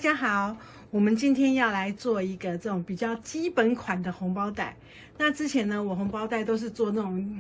家好，我们今天要来做一个这种比较基本款的红包袋。那之前呢，我红包袋都是做那种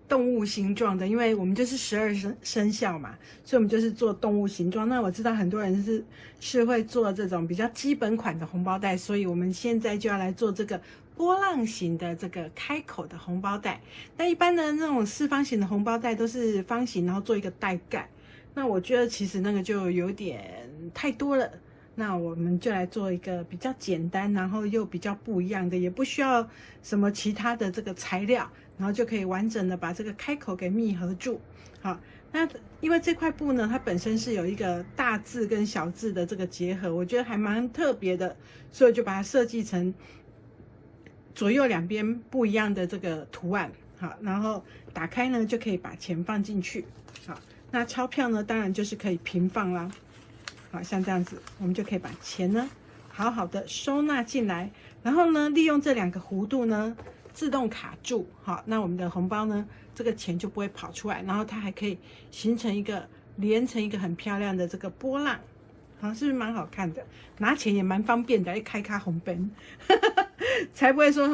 动物形状的，因为我们就是12生肖嘛，所以我们就是做动物形状。那我知道很多人是会做这种比较基本款的红包袋，所以我们现在就要来做这个波浪形的这个开口的红包袋。那一般的那种四方形的红包袋都是方形，然后做一个袋盖。那我觉得其实那个就有点太多了，那我们就来做一个比较简单，然后又比较不一样的，也不需要什么其他的这个材料，然后就可以完整的把这个开口给密合住。好，那因为这块布呢，它本身是有一个大字跟小字的这个结合，我觉得还蛮特别的，所以我就把它设计成左右两边不一样的这个图案。好，然后打开呢就可以把钱放进去。好，那钞票呢，当然就是可以平放啦。好，像这样子，我们就可以把钱呢好好的收纳进来，然后呢，利用这两个弧度呢自动卡住。好，那我们的红包呢，这个钱就不会跑出来，然后它还可以形成一个连成一个很漂亮的这个波浪。好，是不是蛮好看的？拿钱也蛮方便的，一开卡红本，才不会说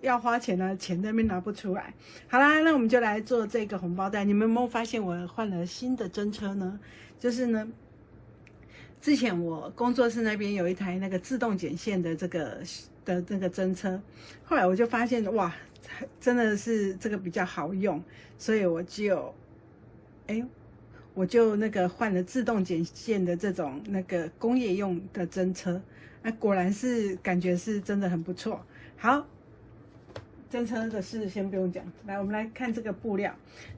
要花钱呢，钱那边拿不出来。好啦，那我们就来做这个红包袋。你们有没有发现我换了新的针车呢？就是呢，之前我工作室那边有一台那个自动剪线的这个针车，后来我就发现哇，真的是这个比较好用，所以我就那个换了自动剪线的这种那个工业用的针车，那果然是感觉是真的很不错。好，针车的事先不用讲，来我们来看这个布料。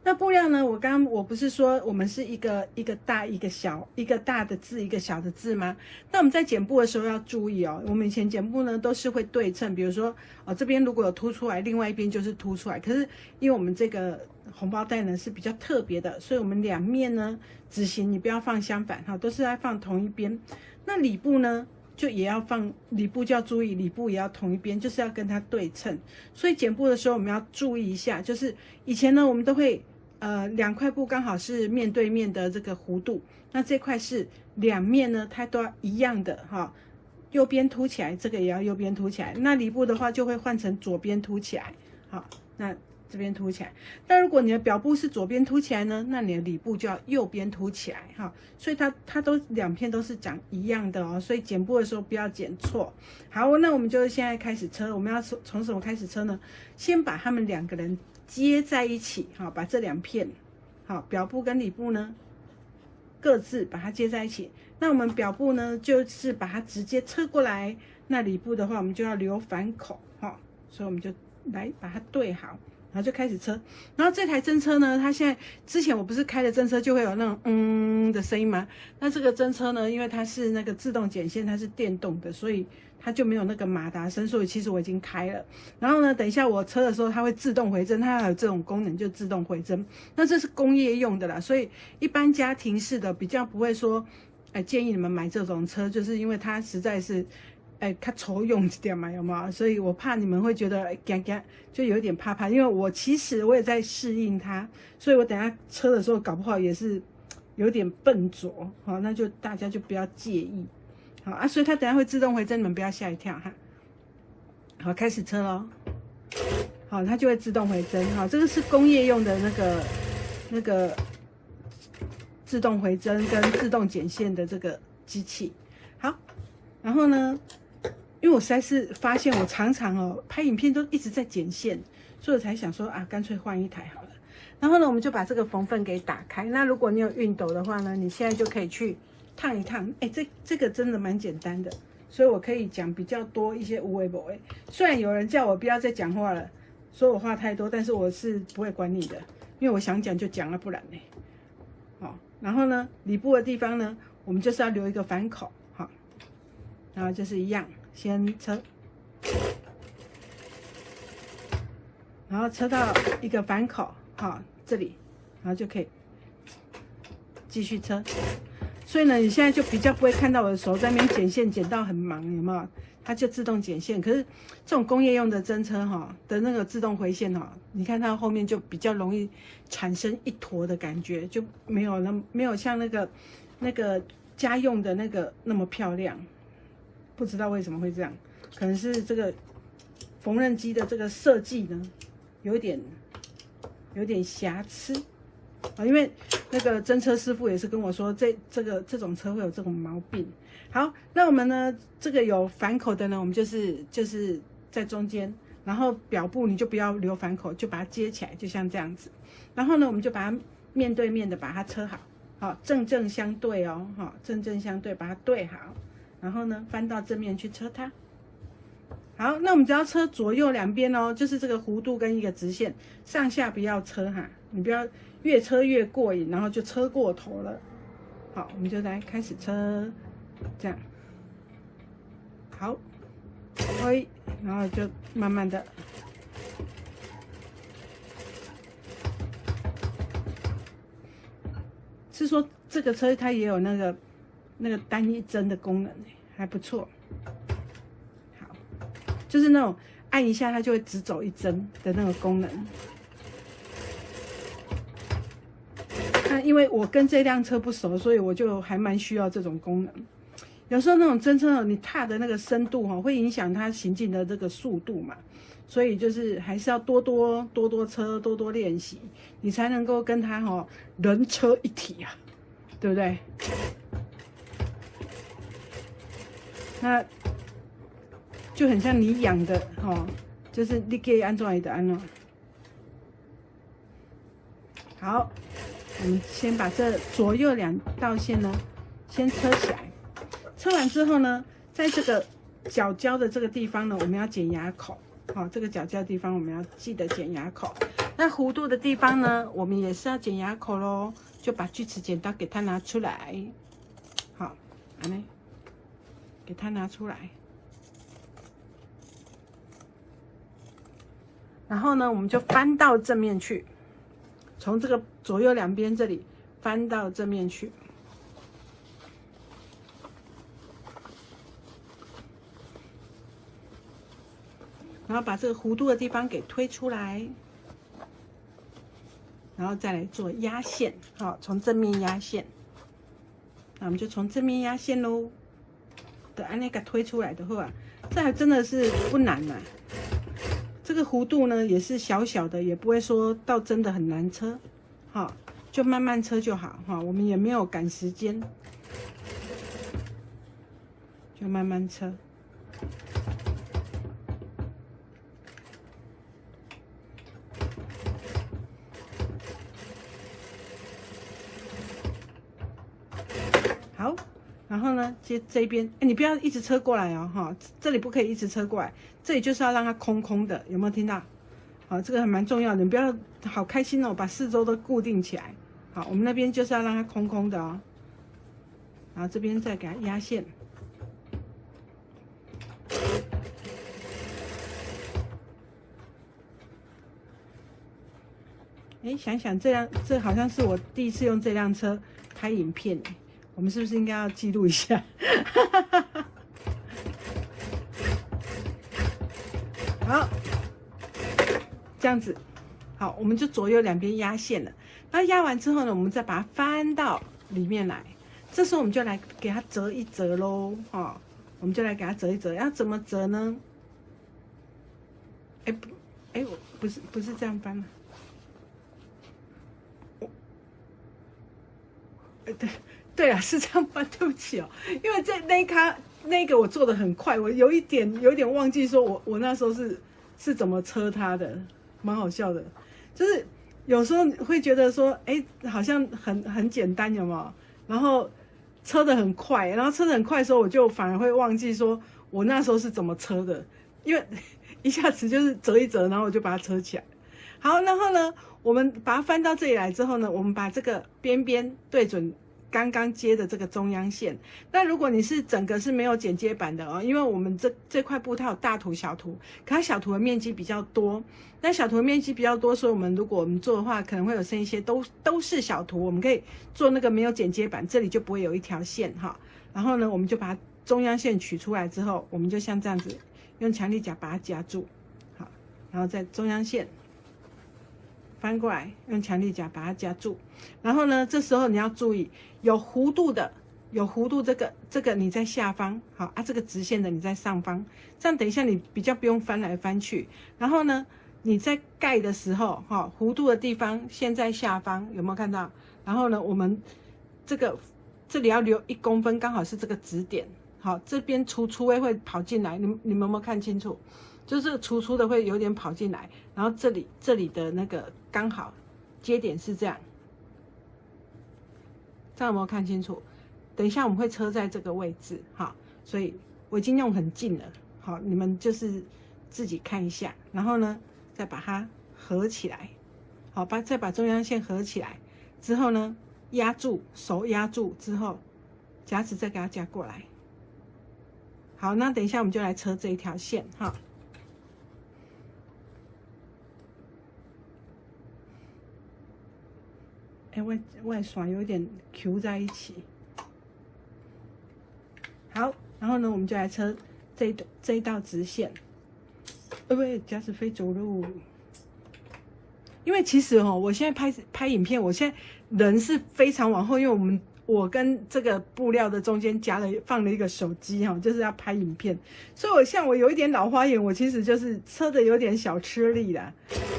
那布料呢，我不是说我们是一个大一个小，一个大的字一个小的字吗？那我们在剪布的时候要注意哦，我们以前剪布呢都是会对称，比如说这边如果有凸出来，另外一边就是凸出来。可是因为我们这个红包袋呢是比较特别的，所以我们两面呢纸型你不要放相反哈，都是在放同一边。那里部呢就也要放，里部就要注意，里部也要同一边，就是要跟它对称。所以剪布的时候我们要注意一下，就是以前呢我们都会两块布刚好是面对面的这个弧度，那这块是两面呢它都要一样的哈，右边凸起来，这个也要右边凸起来。那里部的话就会换成左边凸起来，好，那这边凸起来。但如果你的表布是左边凸起来呢，那你的里部就要右边凸起来哈。所以它都两片都是长一样的哦，所以剪布的时候不要剪错。好，那我们就现在开始车，我们要从什么开始车呢？先把它们两个人接在一起，好，把这两片，好，表布跟里部呢各自把它接在一起。那我们表布呢就是把它直接车过来，那里部的话我们就要留反口哈，所以我们就来把它对好。然后就开始车，然后这台针车呢，它现在之前我不是开的针车就会有那种的声音吗？那这个针车呢，因为它是那个自动剪线，它是电动的，所以它就没有那个马达声，所以其实我已经开了。然后呢，等一下我车的时候，它会自动回针，它还有这种功能就自动回针。那这是工业用的啦，所以一般家庭式的比较不会说，建议你们买这种车，就是因为它实在是。较粗用一点嘛，有没有？所以我怕你们会觉得就有点怕怕，因为我其实我也在适应它，所以我等下车的时候搞不好也是有点笨拙，好，那就大家就不要介意，好啊。所以它等下会自动回针，你们不要吓一跳哈。好，开始车咯，好，它就会自动回针，好，这个是工业用的那个自动回针跟自动剪线的这个机器，好，然后呢？因为我实在是发现我常常拍影片都一直在剪线，所以我才想说干脆换一台好了。然后呢，我们就把这个缝缝给打开。那如果你有熨斗的话呢，你现在就可以去烫一烫。这个真的蛮简单的，所以我可以讲比较多一些无为不为。虽然有人叫我不要再讲话了，说我话太多，但是我是不会管你的，因为我想讲就讲了，不然呢，好。然后呢，里部的地方呢，我们就是要留一个反口，好，然后就是一样。先车，然后车到一个反口，好，这里，然后就可以继续车。所以呢，你现在就比较不会看到我的手在那边剪线，剪到很忙，有没有？它就自动剪线。可是这种工业用的针车的那个自动回线你看它后面就比较容易产生一坨的感觉，就没有像那个家用的那个那么漂亮，不知道为什么会这样，可能是这个缝纫机的这个设计呢，有点瑕疵啊。因为那个针车师傅也是跟我说，这种车会有这种毛病。好，那我们呢，这个有反口的呢，我们就是在中间，然后表布你就不要留反口，就把它接起来，就像这样子。然后呢，我们就把它面对面的把它车好，好，正正相对哦，好，正正相对，把它对好。然后呢，翻到正面去车它。好，那我们只要车左右两边哦，就是这个弧度跟一个直线，上下不要车哈，你不要越车越过瘾，然后就车过头了。好，我们就来开始车，这样。好，推，然后就慢慢的。是说这个车它也有那个单一针的功能，还不错。好，就是那种按一下它就会只走一针的那个功能。那因为我跟这辆车不熟，所以我就还蛮需要这种功能。有时候那种真车你踏的那个深度会影响它行进的这个速度嘛，所以就是还是要多多车，多多练习，你才能够跟它人车一体啊，对不对？那就很像你养的就是你给安装的安装。好，我们先把这左右两道线呢先车起来。车完之后呢，在这个角胶的这个地方呢，我们要剪牙口。好，这个角胶的地方我们要记得剪牙口。那弧度的地方呢，我们也是要剪牙口咯，就把锯齿剪刀给它拿出来。好，这样给它拿出来。然后呢，我们就翻到正面去，从这个左右两边这里翻到正面去。然后把这个弧度的地方给推出来，然后再来做压线，好，从正面压线。那我们就从正面压线喽，的按那个推出来的话，这还真的是不难呐。这个弧度呢也是小小的，也不会说到真的很难车，好，就慢慢车就好哈。我们也没有赶时间，就慢慢车。好，然后呢，接这边，你不要一直车过来哦，哈，这里不可以一直车过来，这里就是要让它空空的，有没有听到？好，这个还蛮重要的，你不要好开心哦，把四周都固定起来。好，我们那边就是要让它空空的哦，然后这边再给它压线。哎，想想这好像是我第一次用这辆车拍影片，我们是不是应该要记录一下？好，这样子，好，我们就左右两边压线了。那压完之后呢，我们再把它翻到里面来。这时候我们就来给它折一折喽，哈，我们就来给它折一折。要怎么折呢？哎不，哎我不是这样翻了。对啊，是这样翻，对不起哦，因为那个我做的很快，我有一点忘记说我那时候是怎么车它的，蛮好笑的。就是有时候会觉得说，哎，好像很简单，有没有？然后车的很快，然后车的很快的时候，我就反而会忘记说我那时候是怎么车的，因为一下子就是折一折，然后我就把它车起来。好，然后呢，我们把它翻到这里来之后呢，我们把这个边边对准刚刚接的这个中央线。那如果你是整个是没有剪接板的哦，因为我们这块布它有大图小图，可它小图的面积比较多。那小图的面积比较多，所以如果我们做的话，可能会有剩一些都是小图，我们可以做那个没有剪接板，这里就不会有一条线哈。然后呢，我们就把中央线取出来之后，我们就像这样子用强力夹把它夹住，好，然后在中央线翻过来，用强力夹把它夹住。然后呢，这时候你要注意，有弧度的有弧度这个你在下方，好啊，这个直线的你在上方，这样等一下你比较不用翻来翻去。然后呢，你在盖的时候，哈，弧度的地方线在下方，有没有看到？然后呢，我们这里要留1公分，刚好是这个指点，好，这边粗微会跑进来，你们有没有看清楚？就是这个粗的会有点跑进来，然后这里的那个刚好接点是这样，这样有没有看清楚？等一下我们会车在这个位置，好，所以我已经用很近了，好，你们就是自己看一下，然后呢，再把它合起来，好，再把中央线合起来之后呢，压住，手压住之后，夹子再给它夹过来。好，那等一下我们就来车这一条线，哈。外刷有点 Q 在一起。好，然后呢，我们就来车这一道直线。喂，夹子飞走路。因为其实我现在拍影片，我现在人是非常往后，因为我跟这个布料的中间放了一个手机就是要拍影片，所以我有一点老花眼，我其实就是车的有点小吃力啦。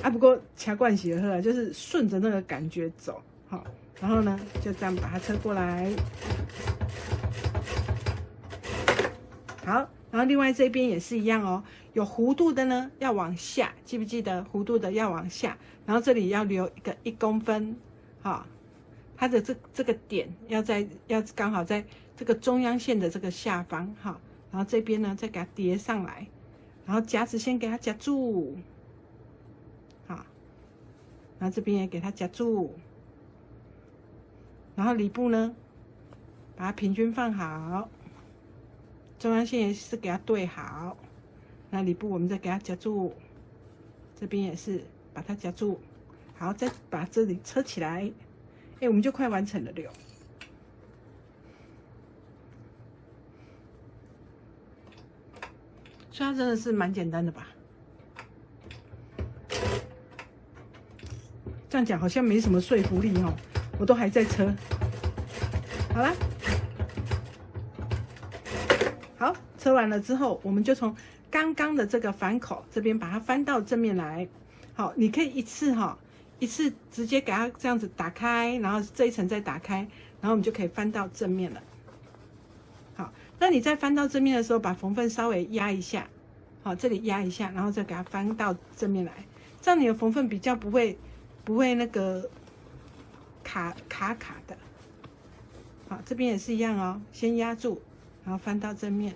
啊，不过掐惯习了，就是顺着那个感觉走，好，然后呢就这样把它车过来。好，然后另外这边也是一样哦，有弧度的呢要往下，记不记得弧度的要往下，然后这里要留一个1公分，好，它的这个点要刚好在这个中央线的这个下方，好，然后这边呢再给它叠上来，然后夹子先给它夹住，好，然后这边也给它夹住，然后里部呢把它平均放好。中央线也是给它对好，那里部我们再给它夹住，这边也是把它夹住，好，再把这里车起来，我们就快完成了了。所以它真的是蛮简单的吧？这样讲好像没什么说服力哦，我都还在车。好啦。好，车完了之后，我们就从刚刚的这个反口这边把它翻到正面来。好，你可以一次直接给它这样子打开，然后这一层再打开，然后我们就可以翻到正面了。好，那你在翻到正面的时候，把缝缝稍微压一下，好，这里压一下，然后再给它翻到正面来，这样你的缝缝比较不会那个卡的。好，这边也是一样哦，先压住。然后翻到正面，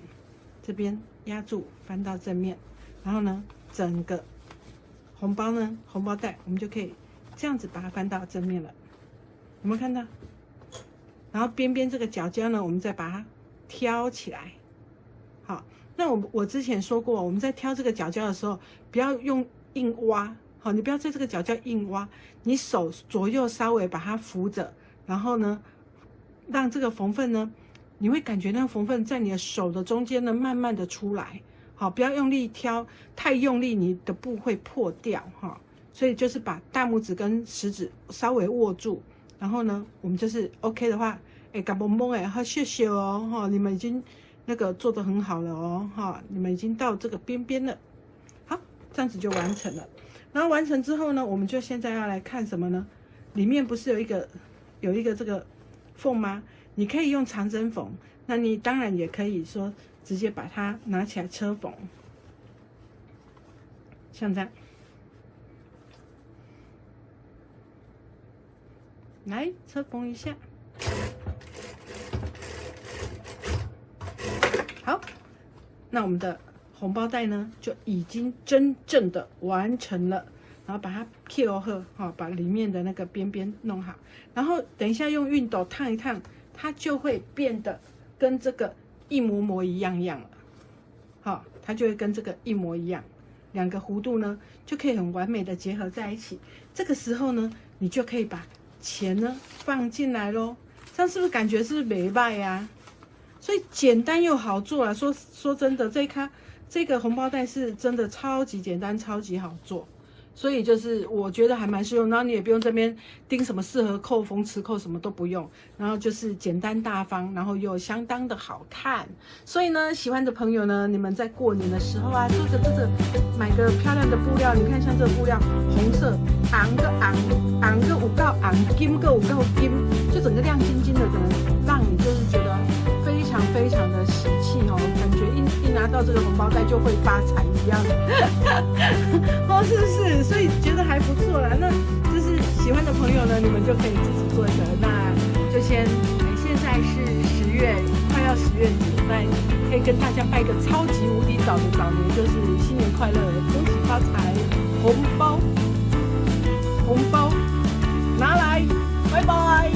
这边压住，翻到正面，然后呢，整个红包带，我们就可以这样子把它翻到正面了，有没有看到？然后边边这个角角呢，我们再把它挑起来。好，那我之前说过，我们在挑这个角角的时候，不要用硬挖，好，你不要在这个角角硬挖，你手左右稍微把它扶着，然后呢，让这个缝缝呢。你会感觉那个缝缝在你的手的中间呢，慢慢的出来，好，不要用力挑，太用力你的布会破掉哈。所以就是把大拇指跟食指稍微握住，然后呢，我们就是 OK 的话，嘎嘣嘣好谢谢哦哈，你们已经那个做得很好了哦哈，你们已经到这个边边了，好，这样子就完成了。然后完成之后呢，我们就现在要来看什么呢？里面不是有一个这个缝吗？你可以用长针缝，那你当然也可以说直接把它拿起来车缝，像这样，来车缝一下。好，那我们的红包袋呢就已经真正的完成了，然后把它贴好，好，把里面的那个边边弄好，然后等一下用熨斗烫一烫。它就会变得跟这个一模一样了，好，它就会跟这个一模一样，两个弧度呢就可以很完美的结合在一起。这个时候呢，你就可以把钱呢放进来咯，这样是不是感觉是美败呀？所以简单又好做啊！说真的，这个红包袋是真的超级简单，超级好做。所以就是我觉得还蛮适用，然后你也不用这边盯什么适合扣、缝磁扣，什么都不用，然后就是简单大方，然后又相当的好看。所以呢，喜欢的朋友呢，你们在过年的时候啊，做着买个漂亮的布料，你看像这个布料，红色，昂个有够昂，金个有够金，就整个亮晶晶的，整个让你就是觉得非常非常的喜气哦，感觉一拿到这个红包袋就会发财一样的，哦，是不是？所以觉得还不错啦。那就是喜欢的朋友呢，你们就可以自己做一个。那就先，现在是10月，快要10月底，那可以跟大家拜个超级无敌早的早年，就是新年快乐，恭喜发财，红包拿来，拜拜。